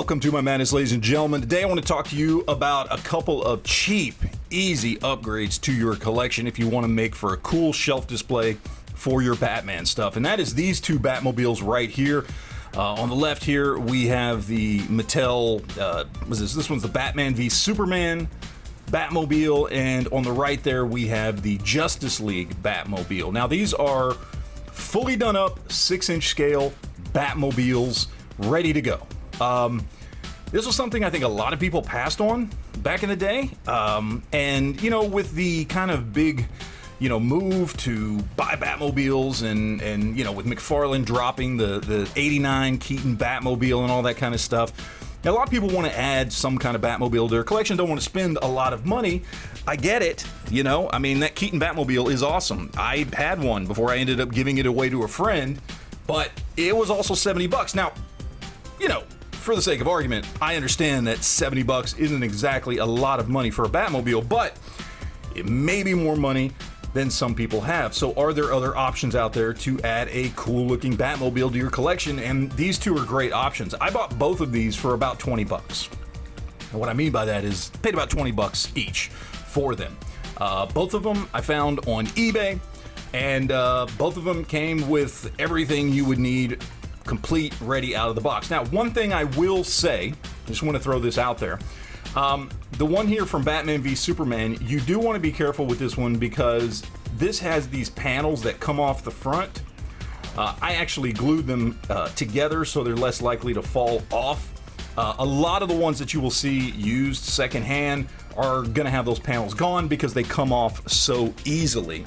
Welcome to my madness, ladies and gentlemen. Today I want to talk to you about a couple of cheap, easy upgrades to your collection if you want to make for a cool shelf display for your Batman stuff. And that is these two Batmobiles right here. On the left here, we have the Mattel, this one's the Batman v Superman Batmobile, and on the right there we have the Justice League Batmobile. Now these are fully done up 6-inch scale Batmobiles ready to go. This was something I think a lot of people passed on back in the day, and you know, with the kind of big, you know, move to buy Batmobiles and you know, with McFarlane dropping the 89 Keaton Batmobile and all that kind of stuff, now, a lot of people want to add some kind of Batmobile to their collection, don't want to spend a lot of money. I get it, you know, I mean, that Keaton Batmobile is awesome. I had one before I ended up giving it away to a friend, but it was also $70. Now, you know, for the sake of argument, I understand that $70 isn't exactly a lot of money for a Batmobile, but it may be more money than some people have. So are there other options out there to add a cool looking Batmobile to your collection? And these two are great options. I bought both of these for about $20. And what I mean by that is paid about $20 each for them. Both of them I found on eBay, and both of them came with everything you would need, complete, ready out of the box. Now, one thing I will say, I just want to throw this out there. The one here from Batman v Superman, you do want to be careful with this one because this has these panels that come off the front. I actually glued them together so they're less likely to fall off. A lot of the ones that you will see used secondhand are going to have those panels gone because they come off so easily.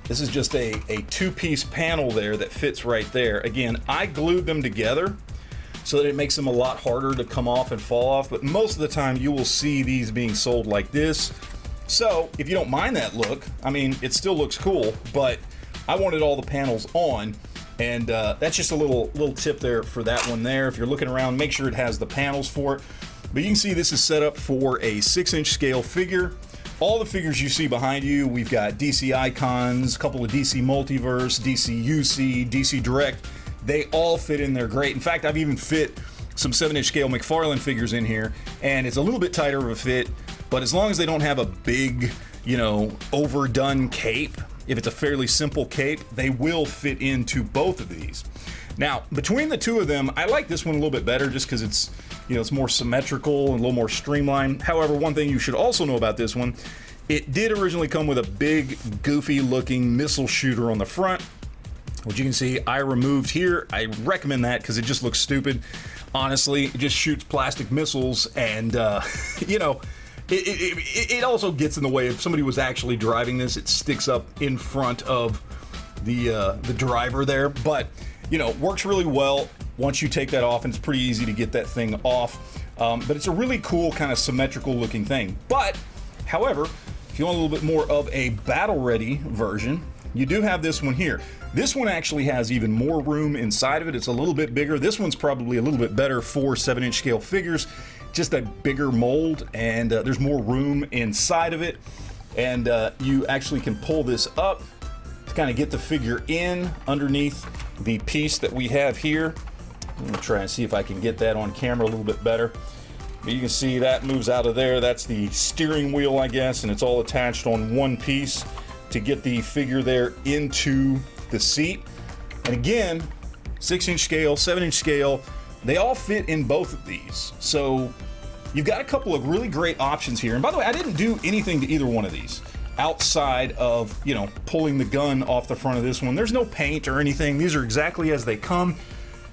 This is just a two-piece panel there that fits right there. Again, I glued them together so that it makes them a lot harder to come off and fall off, but most of the time you will see these being sold like this. So if you don't mind that look, I mean, it still looks cool, but I wanted all the panels on, and that's just a little tip there for that one there. If you're looking around, make sure it has the panels for it. But you can see this is set up for a 6-inch scale figure. All the figures you see behind you, we've got DC Icons, a couple of DC Multiverse, DC UC, DC Direct. They all fit in there great. In fact, I've even fit some 7-inch scale McFarlane figures in here, and it's a little bit tighter of a fit, but as long as they don't have a big, you know, overdone cape, if it's a fairly simple cape, they will fit into both of these. Now, between the two of them, I like this one a little bit better just because it's, you know, it's more symmetrical and a little more streamlined. However, one thing you should also know about this one, it did originally come with a big, goofy looking missile shooter on the front, which you can see I removed here. I recommend that because it just looks stupid. Honestly, it just shoots plastic missiles, and you know, it also gets in the way. If somebody was actually driving this, it sticks up in front of the driver there. But you know, works really well once you take that off, and it's pretty easy to get that thing off. But it's a really cool kind of symmetrical looking thing. But however, if you want a little bit more of a battle ready version, you do have this one here. This one actually has even more room inside of it. It's a little bit bigger. This one's probably a little bit better for 7-inch scale figures. Just a bigger mold, and there's more room inside of it. And you actually can pull this up to kind of get the figure in underneath the piece that we have here. I'm gonna try and see if I can get that on camera a little bit better. But you can see that moves out of there. That's the steering wheel, I guess, and it's all attached on one piece to get the figure there into the seat. And again, 6-inch scale, 7-inch scale, they all fit in both of these. So you've got a couple of really great options here. And by the way, I didn't do anything to either one of these outside of, you know, pulling the gun off the front of this one. There's no paint or anything. These are exactly as they come.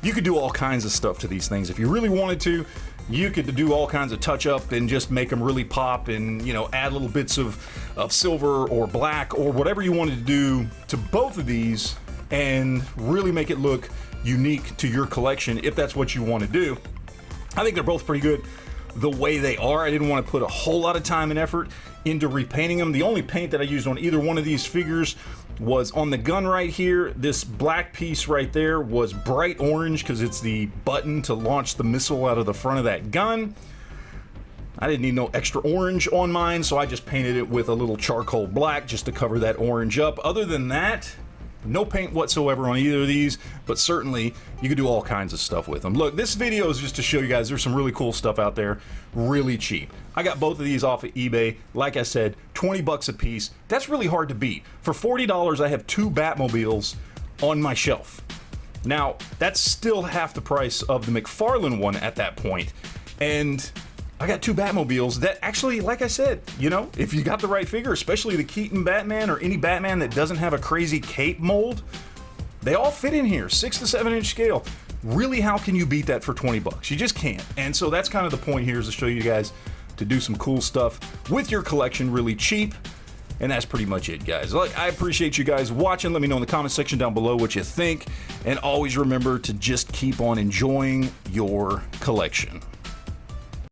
You could do all kinds of stuff to these things if you really wanted to. You could do all kinds of touch up and just make them really pop, and you know, add little bits of silver or black or whatever you wanted to do to both of these and really make it look unique to your collection if that's what you want to do. I think they're both pretty good the way they are. I didn't want to put a whole lot of time and effort into repainting them. The only paint that I used on either one of these figures was on the gun right here. This black piece right there was bright orange because it's the button to launch the missile out of the front of that gun. I didn't need no extra orange on mine, so I just painted it with a little charcoal black just to cover that orange up. Other than that, No paint whatsoever on either of these, but certainly you could do all kinds of stuff with them. Look, this video is just to show you guys there's some really cool stuff out there, really cheap. I got both of these off of eBay. Like I said, 20 bucks a piece. That's really hard to beat. For $40, I have 2 Batmobiles on my shelf. Now, that's still half the price of the McFarlane one at that point. And I got 2 Batmobiles that actually, like I said, you know, if you got the right figure, especially the Keaton Batman or any Batman that doesn't have a crazy cape mold, they all fit in here, 6 to 7 inch scale. Really, how can you beat that for 20 bucks? You just can't. And so that's kind of the point here, is to show you guys to do some cool stuff with your collection really cheap. And that's pretty much it, guys. Look, I appreciate you guys watching. Let me know in the comment section down below what you think. And always remember to just keep on enjoying your collection.